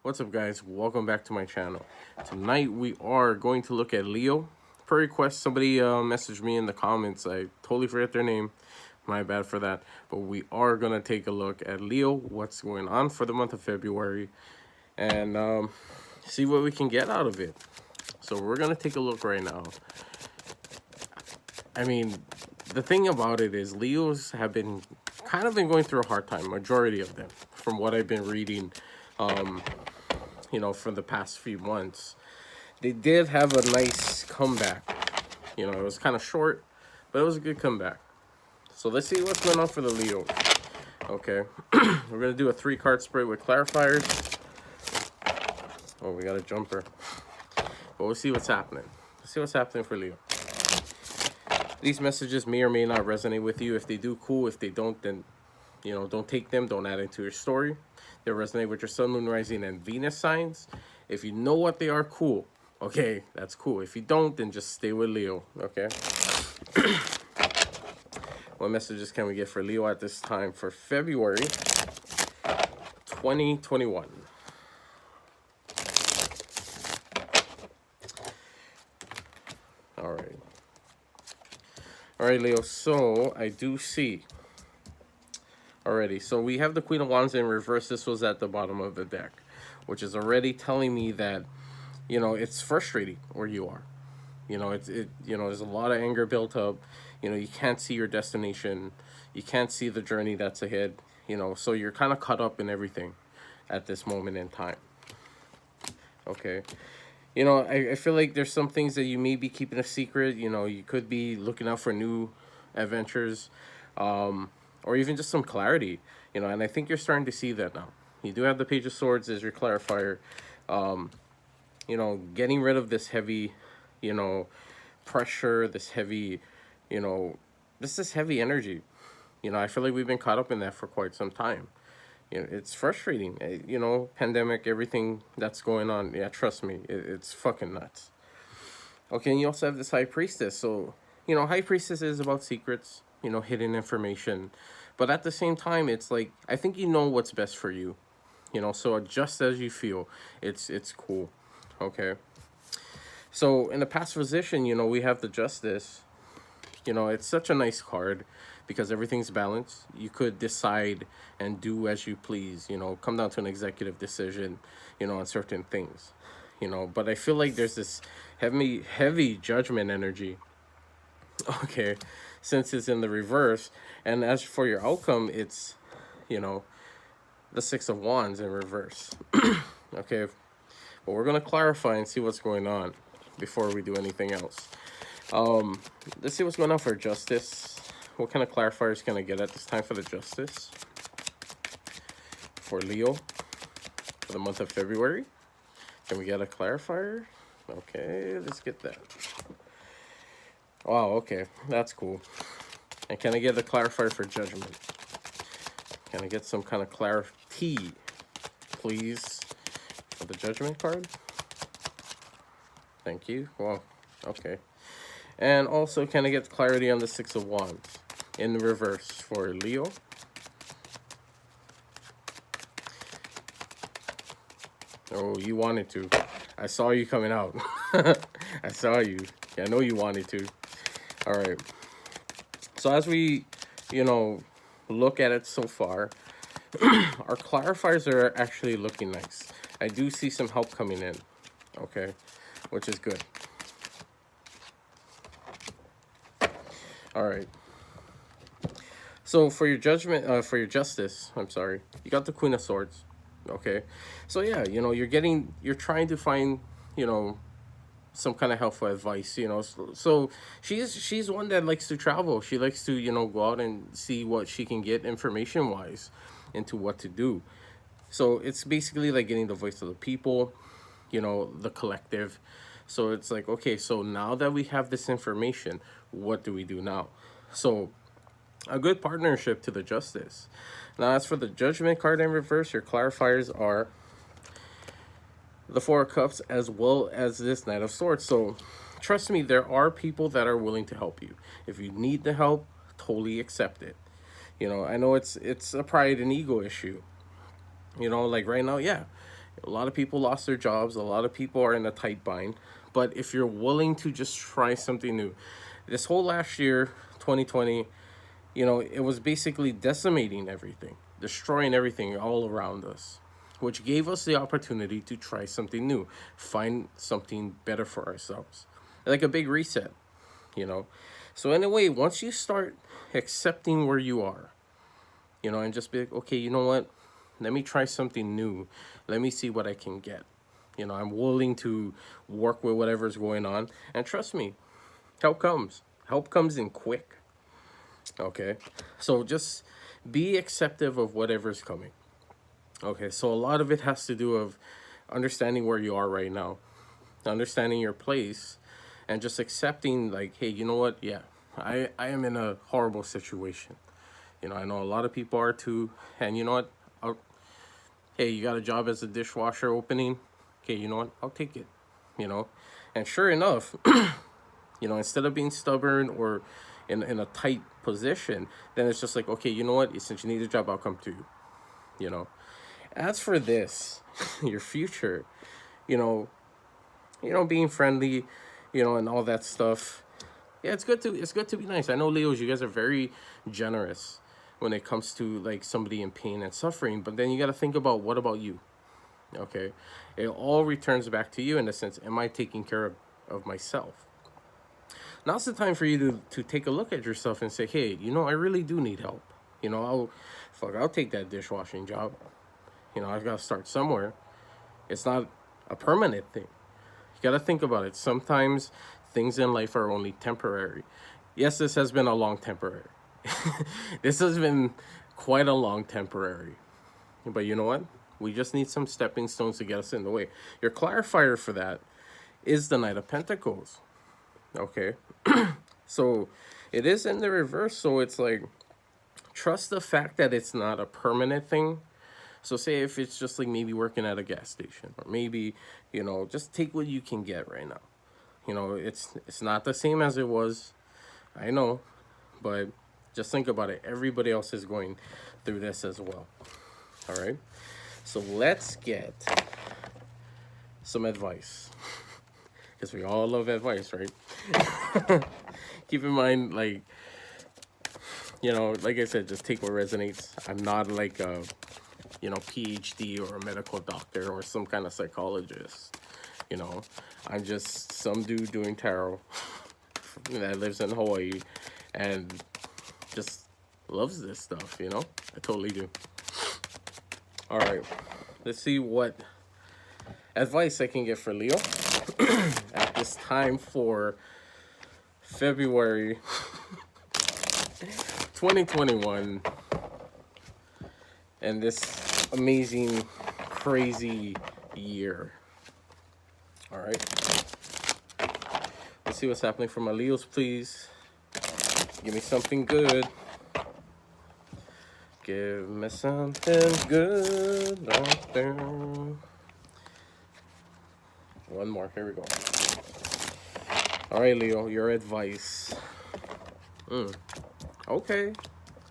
What's up, guys? Welcome back to my channel. Tonight we are going to look at Leo. Per request, somebody messaged me in the comments. I totally forget their name. My bad for that. But we are going to take a look at Leo, what's going on for the month of February, and see what we can get out of it. So we're going to take a look right now. I mean, the thing about it is Leos have been going through a hard time, majority of them, from what I've been reading, for the past few months. They did have a nice comeback. It was kind of short, but it was a good comeback. So let's see what's going on for the Leos. Okay, we're going to do a 3-card spread with clarifiers. Oh, we got a jumper. But we'll see what's happening. Let's see what's happening for Leo. These messages may or may not resonate with you. If they do, cool. If they don't, then, don't take them. Don't add into your story. They resonate with your sun, moon, rising, and Venus signs. If you know what they are, cool. Okay, that's cool. If you don't, then just stay with Leo, okay? What messages can we get for Leo at this time for February 2021? All right. All right, Leo, so I do see already. So we have the Queen of Wands in reverse. This was at the bottom of the deck, which is already telling me that, it's frustrating where you are. There's a lot of anger built up. You can't see your destination. You can't see the journey that's ahead. So you're kind of caught up in everything at this moment in time. Okay. I feel like there's some things that you may be keeping a secret. You could be looking out for new adventures, or even just some clarity, and I think you're starting to see that now. You do have the Page of Swords as your clarifier. Getting rid of this heavy, pressure, this heavy, this heavy energy. I feel like we've been caught up in that for quite some time. It's frustrating, pandemic, everything that's going on. Yeah, trust me, it's fucking nuts. Okay, and you also have this High Priestess. So, High Priestess is about secrets, hidden information. But at the same time, it's like, I think you know what's best for you. So adjust as you feel. It's cool. Okay. So in the past position, we have the Justice. It's such a nice card because everything's balanced. You could decide and do as you please, come down to an executive decision, on certain things, but I feel like there's this heavy judgment energy, okay, since it's in the reverse. And as for your outcome, it's, the Six of Wands in reverse. Okay, but we're going to clarify and see what's going on before we do anything else. Let's see what's going on for Justice. What kind of clarifiers can I get at this time for the Justice for Leo for the month of February? Can we get a clarifier? Okay, let's get that. Wow, okay, that's cool. And can I get a clarifier for Judgment? Can I get some kind of clarity, please, for the Judgment card? Thank you. Wow, okay. And also, can I get clarity on the Six of Wands in the reverse for Leo? Oh, you wanted to. I saw you coming out. I saw you. Yeah, I know you wanted to. All right. So as we, look at it so far, our clarifiers are actually looking nice. I do see some help coming in, okay, which is good. All right. So for your judgment, for your Justice, I'm sorry, you got the Queen of Swords. Okay. So yeah, you're trying to find, some kind of helpful advice, so she's one that likes to travel. She likes to, go out and see what she can get information wise into what to do. So it's basically like getting the voice of the people, the collective. So it's like, okay, so now that we have this information, what do we do now? So a good partnership to the Justice. Now, as for the Judgment card in reverse, your clarifiers are the Four of Cups as well as this Knight of Swords. So trust me, there are people that are willing to help you. If you need the help, totally accept it. I know it's a pride and ego issue. Like right now, yeah, A lot of people lost their jobs. A lot of people are in a tight bind. But if you're willing to just try something new, this whole last year, 2020, it was basically decimating everything, destroying everything all around us, which gave us the opportunity to try something new, find something better for ourselves, like a big reset, you know. So, in a way, once you start accepting where you are, and just be like, okay, you know what? Let me try something new. Let me see what I can get. I'm willing to work with whatever's going on. And trust me, help comes. Help comes in quick. Okay. So just be acceptive of whatever's coming. Okay. So a lot of it has to do of understanding where you are right now, understanding your place, and just accepting like, hey, you know what? Yeah, I am in a horrible situation. I know a lot of people are too. And you know what? Hey, you got a job as a dishwasher opening? Okay, you know what? I'll take it. You know? And sure enough, instead of being stubborn or in a tight position, then it's just like, okay, you know what? Since you need a job, I'll come to you. You know? As for this, your future, you know, being friendly, and all that stuff. Yeah, it's good to be nice. I know Leos, you guys are very generous when it comes to like somebody in pain and suffering, but then you got to think about what about you? Okay, it all returns back to you in the sense, am I taking care of myself? Now's the time for you to take a look at yourself and say, hey, I really do need help. I'll take that dishwashing job. I've got to start somewhere. It's not a permanent thing. You got to think about it. Sometimes things in life are only temporary. Yes, this has been a long temporary. This has been quite a long temporary. But you know what? We just need some stepping stones to get us in the way. Your clarifier for that is the Knight of Pentacles. Okay? So it is in the reverse. So it's like, trust the fact that it's not a permanent thing. So say if it's just like maybe working at a gas station, or maybe, just take what you can get right now. It's not the same as it was. I know, but just think about it. Everybody else is going through this as well. All right? So let's get some advice. Because we all love advice, right? Keep in mind, like I said, just take what resonates. I'm not like a, PhD or a medical doctor or some kind of psychologist. I'm just some dude doing tarot that lives in Hawaii and just loves this stuff, I totally do. All right, let's see what advice I can get for Leo at this time for February 2021 and this amazing, crazy year. All right. Let's see what's happening for my Leos, please. Give me something good. Give me something good out there. One more. Here we go. All right, Leo, your advice. Okay.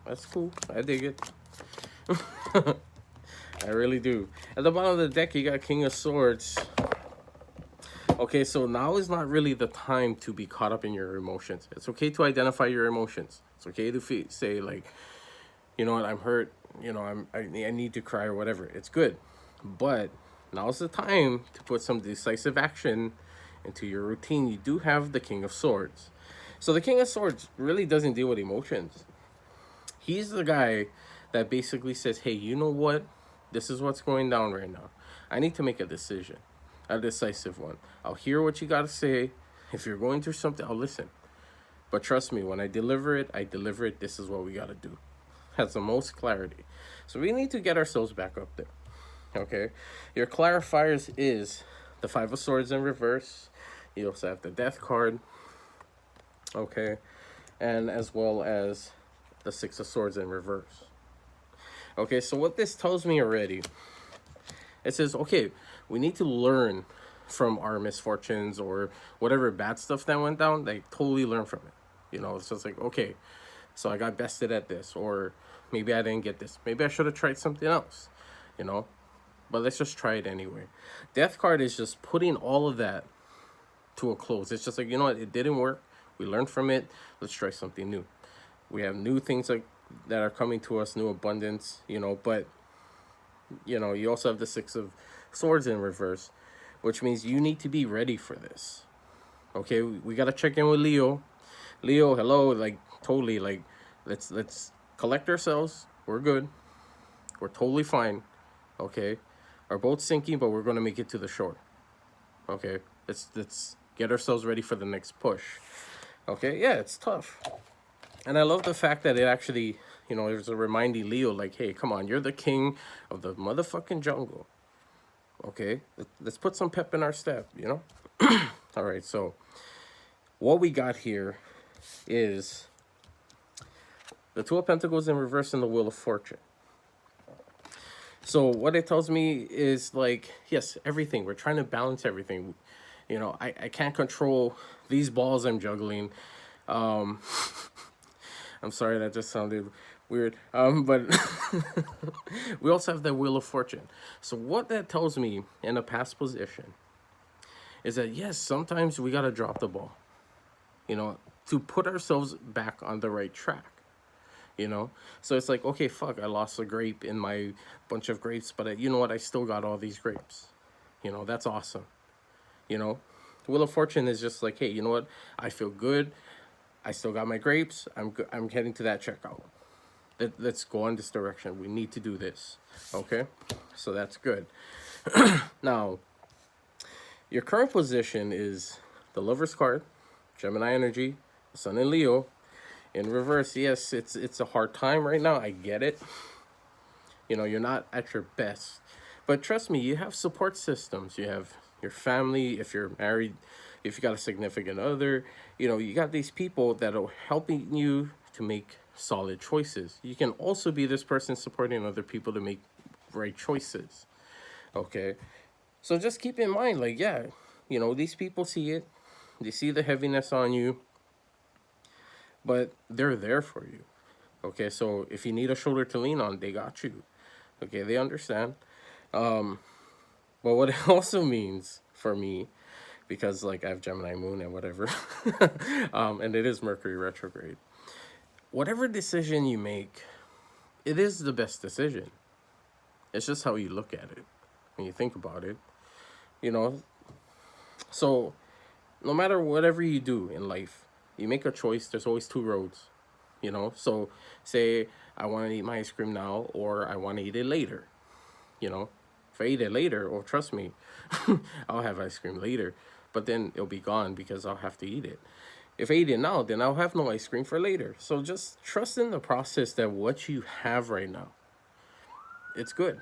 That's cool. I dig it. I really do. At the bottom of the deck, you got King of Swords. Okay, so now is not really the time to be caught up in your emotions. It's okay to identify your emotions. It's okay to say like, you know what, I'm hurt. I need to cry or whatever. It's good, but now's the time to put some decisive action into your routine. You do have the King of Swords. So the King of Swords really doesn't deal with emotions. He's the guy that basically says, hey, you know what? This is what's going down right now. I need to make a decision, a decisive one. I'll hear what you got to say. If you're going through something, I'll listen. But trust me, when I deliver it, This is what we got to do. Has the most clarity. So we need to get ourselves back up there. Okay? Your clarifiers is the Five of Swords in reverse. You also have the Death card. Okay? And as well as the Six of Swords in reverse. Okay, so what this tells me already, it says, okay, we need to learn from our misfortunes or whatever bad stuff that went down. Like, totally learn from it. It's just like, okay, so I got bested at this, or maybe I didn't get this. Maybe I should have tried something else, but let's just try it anyway. Death card is just putting all of that to a close. It's just like, you know what, it didn't work. We learned from it. Let's try something new. We have new things like that are coming to us, new abundance, but you also have the Six of Swords in reverse, which means you need to be ready for this. Okay, we got to check in with Leo. Leo, hello, like totally, like let's collect ourselves. We're good. We're totally fine. Okay, our boat's sinking, but we're gonna make it to the shore. Okay, let's get ourselves ready for the next push. Okay, yeah, it's tough, and I love the fact that it actually, there's a reminding Leo, like, hey, come on, you're the king of the motherfucking jungle. Okay, let's put some pep in our step. All right, so what we got here is the Two of Pentacles in reverse and the Wheel of Fortune. So what it tells me is like, yes, everything. We're trying to balance everything. I can't control these balls I'm juggling. I'm sorry, that just sounded weird. But we also have the Wheel of Fortune. So what that tells me in a past position is that, yes, sometimes we got to drop the ball, to put ourselves back on the right track. So it's like, okay, fuck, I lost a grape in my bunch of grapes, but you know what, I still got all these grapes. That's awesome. The Wheel of Fortune is just like, hey, you know what, I feel good, I still got my grapes, I'm heading to that checkout. Let's go in this direction, we need to do this. Okay, so that's good. Now, your current position is the Lover's card, Gemini energy, Sun and Leo. In reverse, yes, it's a hard time right now. I get it. You're not at your best. But trust me, you have support systems. You have your family, if you're married, if you got a significant other, you got these people that are helping you to make solid choices. You can also be this person supporting other people to make right choices. Okay? So just keep in mind, like, yeah, these people see it. They see the heaviness on you. But they're there for you. Okay, so if you need a shoulder to lean on, they got you. Okay, they understand. But what it also means for me, because like I have Gemini moon and whatever, and it is Mercury retrograde. Whatever decision you make, it is the best decision. It's just how you look at it when you think about it. So no matter whatever you do in life, you make a choice, there's always two roads, So say I want to eat my ice cream now, or I want to eat it later, If I eat it later, well, trust me, I'll have ice cream later, but then it'll be gone because I'll have to eat it. If I eat it now, then I'll have no ice cream for later. So just trust in the process that what you have right now, it's good.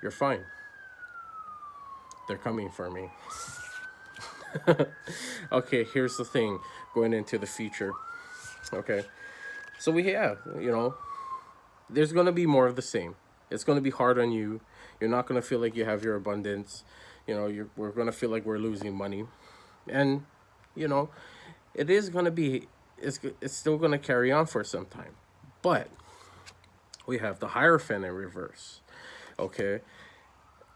You're fine. They're coming for me. Okay, here's the thing, going into the future. Okay, so we have, there's going to be more of the same. It's going to be hard on you. You're not going to feel like you have your abundance. We're going to feel like we're losing money. And, it is going to be, it's still going to carry on for some time. But we have the Hierophant in reverse. Okay,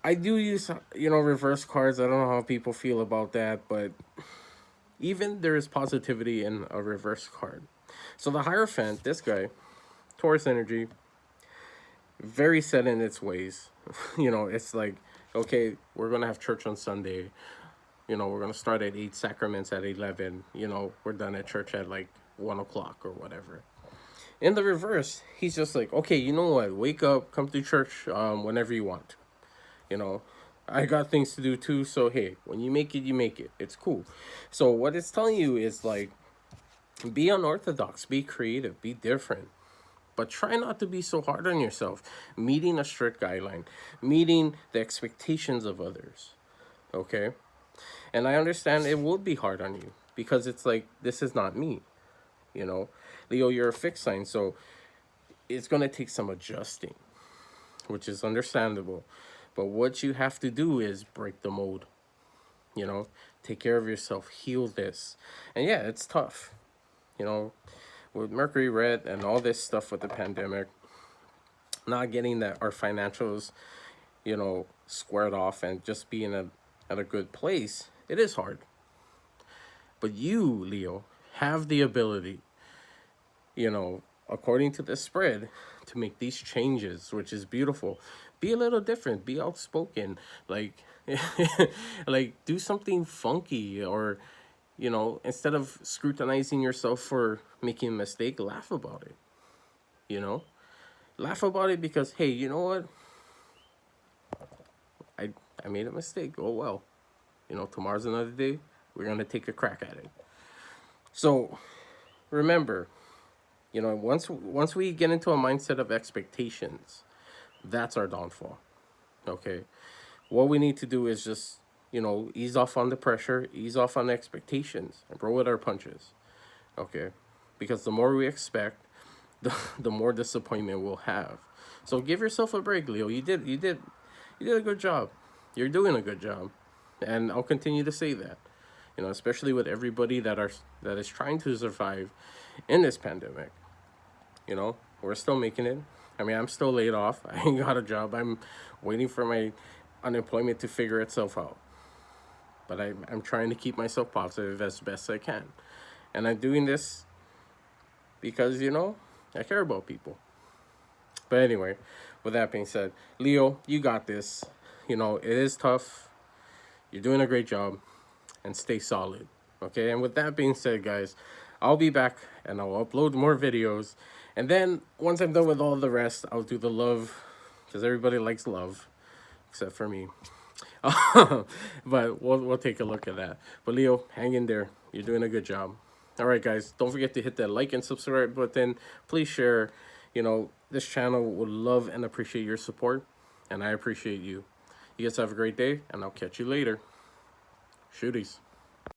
I do use, reverse cards. I don't know how people feel about that, but even there is positivity in a reverse card. So the Hierophant, this guy, Taurus energy, very set in its ways. It's like, okay, we're going to have church on Sunday. We're going to start at 8, sacraments at 11. We're done at church at like 1 o'clock or whatever. In the reverse, he's just like, okay, you know what? Wake up, come to church whenever you want. I got things to do too, so hey, when you make it, you make it. It's cool. So what it's telling you is like, be unorthodox, be creative, be different. But try not to be so hard on yourself, meeting a strict guideline, meeting the expectations of others. Okay? And I understand it will be hard on you because it's like, this is not me. Leo, you're a fixed sign, so it's going to take some adjusting, which is understandable. But what you have to do is break the mold, take care of yourself, heal this. And yeah, it's tough, with Mercury red and all this stuff with the pandemic, not getting that our financials, squared off and just be at a good place, it is hard. But you, Leo, have the ability, according to the spread, to make these changes, which is beautiful. Be a little different, be outspoken, like like do something funky, or instead of scrutinizing yourself for making a mistake, laugh about it. You know, laugh about it because hey, you know what? I I made a mistake. Oh well. Tomorrow's another day. We're gonna take a crack at it. So remember, once we get into a mindset of expectations, that's our downfall. Okay, what we need to do is just ease off on the pressure, ease off on the expectations, and roll with our punches. Okay, because the more we expect, the more disappointment we'll have. So give yourself a break, Leo. You did a good job. You're doing a good job, and I'll continue to say that. Especially with everybody that is trying to survive in this pandemic. We're still making it. I mean, I'm still laid off. I ain't got a job. I'm waiting for my unemployment to figure itself out. But I'm trying to keep myself positive as best I can. And I'm doing this because, I care about people. But anyway, with that being said, Leo, you got this. It is tough. You're doing a great job. And stay solid. Okay, and with that being said, guys, I'll be back and I'll upload more videos. And then once I'm done with all the rest, I'll do the love, because everybody likes love, except for me. But we'll take a look at that. But Leo, hang in there. You're doing a good job. All right, guys, don't forget to hit that like and subscribe button. Please share. This channel would love and appreciate your support, and I appreciate you. You guys have a great day, and I'll catch you later. Shooties.